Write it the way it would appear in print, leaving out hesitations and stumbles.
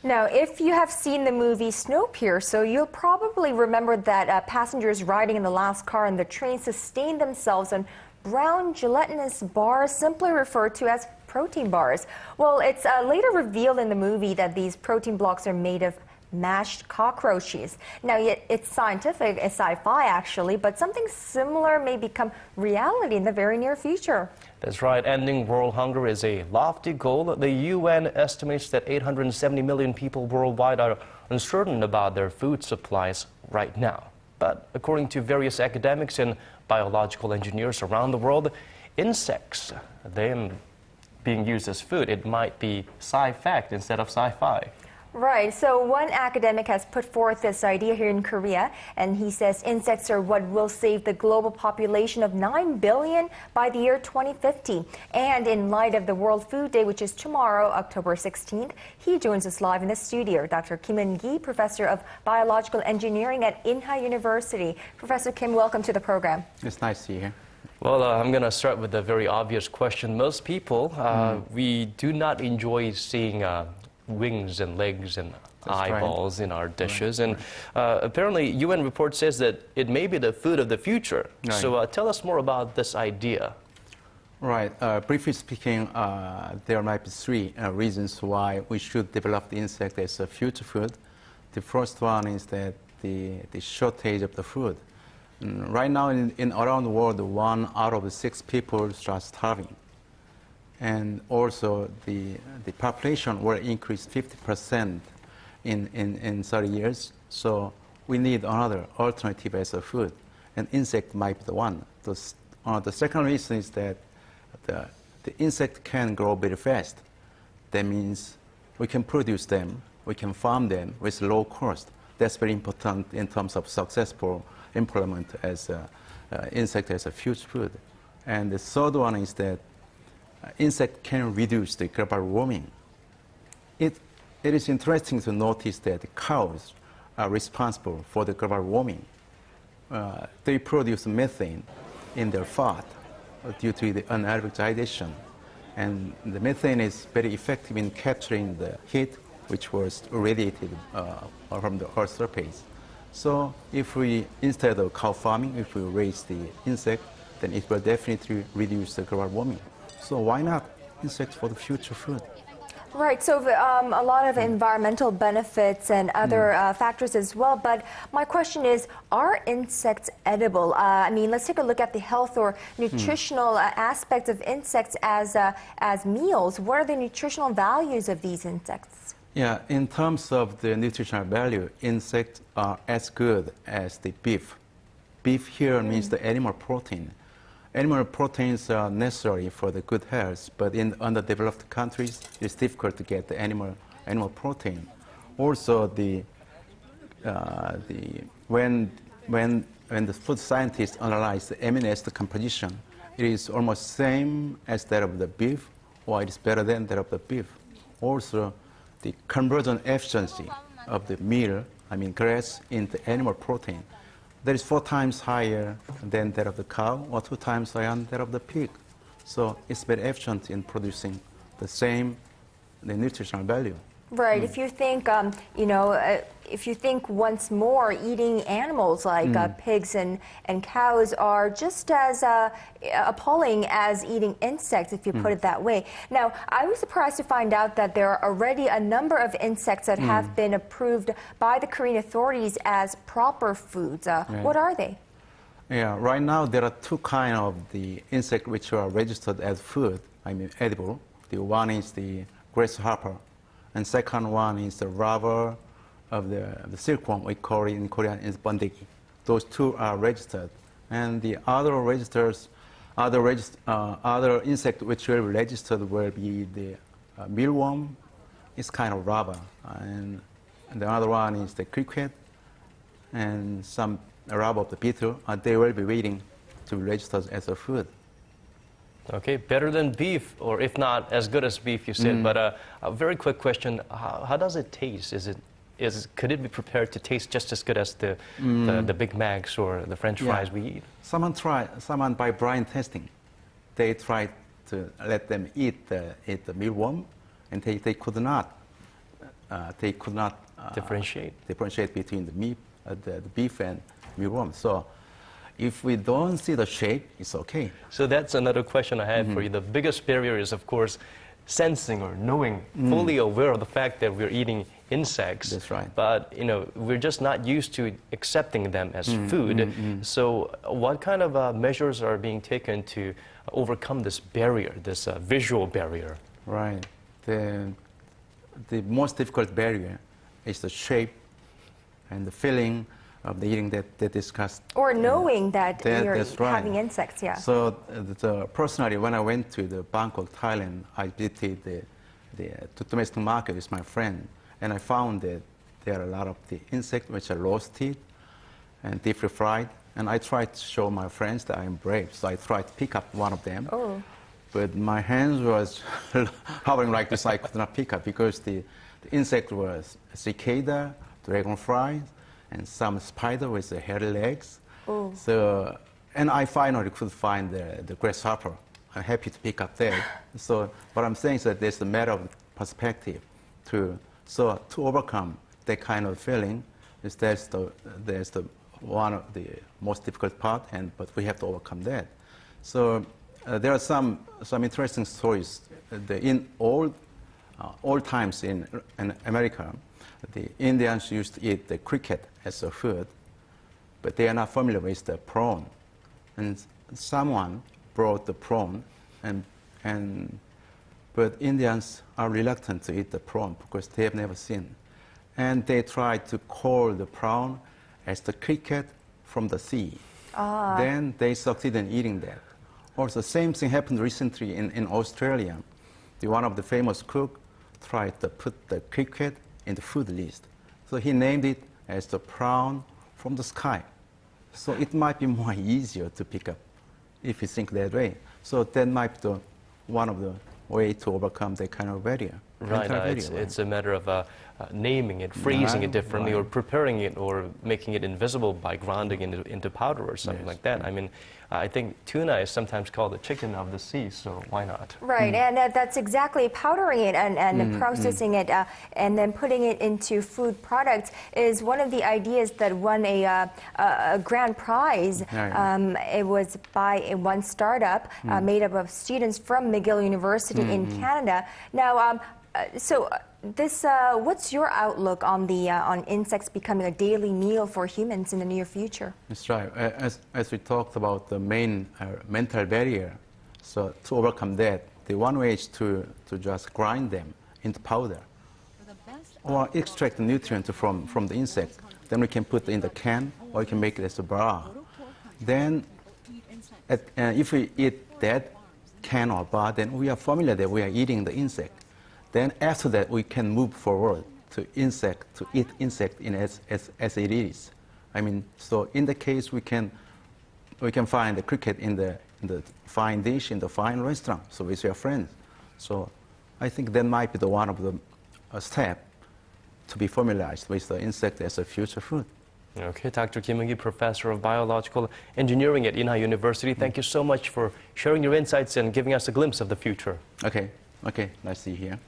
Now, if you have seen the movie Snowpiercer, you'll probably remember that passengers riding in the last car on the train sustained themselves on brown gelatinous bars, simply referred to as protein bars. Well, it's later revealed in the movie that these protein blocks are made of mashed cockroaches. Now, it's scientific, it's sci-fi actually, but something similar may become reality in the very near future. That's right. Ending world hunger is a lofty goal. The UN estimates that 870 million people worldwide are uncertain about their food supplies right now. But according to various academics and biological engineers around the world, insects, them being used as food, it might be sci-fact instead of sci-fi. Right, so one academic has put forth this idea here in Korea, and he says insects are what will save the global population of 9 billion by the year 2050. And in light of the World Food Day, which is tomorrow, October 16th, he joins us live in the studio. Dr. Kim Eun-gi, Professor of Biological Engineering at Inha University. Professor Kim, welcome to the program. It's nice to see you here. Well, I'm going to start with a very obvious question. Most people, we do not enjoy seeing wings and legs and eyeballs in our dishes. And apparently, UN report says that it may be the food of the future. Right. So tell us more about this idea. Right. Briefly speaking, there might be three reasons why we should develop the insect as a future food. The first one is that the shortage of the food. Right now, in around the world, 1 out of 6 people are starving. And also, the population will increase 50% in 30 years. So we need another alternative as a food, and insect might be the one. The second reason is that the insect can grow very fast. That means we can produce them, we can farm them with low cost. That's very important in terms of successful employment as insect as a future food. And the third one is that insect can reduce the global warming. It is interesting to notice that the cows are responsible for the global warming. They produce methane in their fat due to the anaerobic digestion. And the methane is very effective in capturing the heat which was radiated from the Earth's surface. So if we, instead of cow farming, if we raise the insect, then it will definitely reduce the global warming. So why not insects for the future food? Right, so a lot of environmental benefits and other factors as well, but my question is, are insects edible? I mean, let's take a look at the health or nutritional aspects of insects as meals. What are the nutritional values of these insects? Yeah, in terms of the nutritional value, insects are as good as the beef. Beef here means the animal protein. Animal proteins are necessary for the good health, but in underdeveloped countries, it's difficult to get the animal protein. Also, when the food scientists analyze the amino acid composition, it is almost same as that of the beef, or it is better than that of the beef. Also, the conversion efficiency of the meal, I mean grass, into animal protein, that is 4 times higher than that of the cow, or 2 times higher than that of the pig. So it's very efficient in producing the nutritional value. Right. If you think, if you think once more, eating animals like pigs and cows are just as appalling as eating insects, if you put it that way. Now, I was surprised to find out that there are already a number of insects that have been approved by the Korean authorities as proper foods. What are they? Yeah, right now there are 2 kinds of the insect which are registered as food, I mean edible. The one is the grasshopper, and second one is the larva of the silkworm, we call it in Korean is bandegi. Those 2 are registered, and the other insect which will be registered will be the mealworm. It's kind of larva, and the other one is the cricket, and some larva of the beetle. They will be waiting to be registered as a food. Okay, better than beef, or if not as good as beef, you said. But a very quick question: how does it taste? Could it be prepared to taste just as good as the Big Macs or the French fries we eat? Someone by blind testing, they tried to let them eat the mealworm, and they could not. they could not differentiate between the beef and mealworm. So if we don't see the shape, it's okay. So that's another question I had for you. The biggest barrier is, of course, sensing or knowing, fully aware of the fact that we're eating insects. That's right. But, we're just not used to accepting them as food. So what kind of measures are being taken to overcome this barrier, this visual barrier? Right. The most difficult barrier is the shape and the feeling of the eating that they discussed. Or knowing that you're that's right. having insects, yeah. So personally, when I went to the Bangkok, Thailand, I visited the domestic market with my friend, and I found that there are a lot of the insects which are roasted and deeply fried. And I tried to show my friends that I am brave, so I tried to pick up one of them. Oh. But my hands was hovering like this. I could not pick up because the insect was cicada, dragonfly, and some spider with the hairy legs. Oh. So, and I finally could find the grasshopper. I'm happy to pick up that. So what I'm saying is that there's a matter of perspective. To overcome that kind of feeling, there's the one of the most difficult part, but we have to overcome that. So there are some interesting stories. In old times in America, the Indians used to eat the cricket as a food, but they are not familiar with the prawn. And someone brought the prawn, but Indians are reluctant to eat the prawn because they have never seen. And they tried to call the prawn as the cricket from the sea. Then they succeeded in eating that. Also, same thing happened recently in Australia. One of the famous cook tried to put the cricket in the food list. So he named it as the prawn from the sky. So it might be more easier to pick up if you think that way. So that might be one of the way to overcome that kind of barrier. Right, it's a matter of naming it, phrasing it differently, or preparing it, or making it invisible by grinding it into powder or something like that. I mean, I think tuna is sometimes called the chicken of the sea, so why not? Right, and that's exactly powdering it and processing it and then putting it into food products is one of the ideas that won a grand prize. It was by one startup made up of students from McGill University in Canada. Now, what's your outlook on on insects becoming a daily meal for humans in the near future? That's right. As we talked about the main mental barrier, so to overcome that, the one way is to just grind them into powder or extract the nutrients from the insect. Then we can put it in the can, or we can make it as a bar. Then, if we eat that can or bar, then we are familiar that we are eating the insect. Then after that, we can move forward to eat insect as it is. I mean, so in the case we can find the cricket in the fine dish in the fine restaurant, so with your friends. So I think that might be the one of the step to be familiarized with the insect as a future food. Okay, Dr. Kim Eun-gi, Professor of Biological Engineering at Inha University, thank you so much for sharing your insights and giving us a glimpse of the future. Okay, nice to see you here.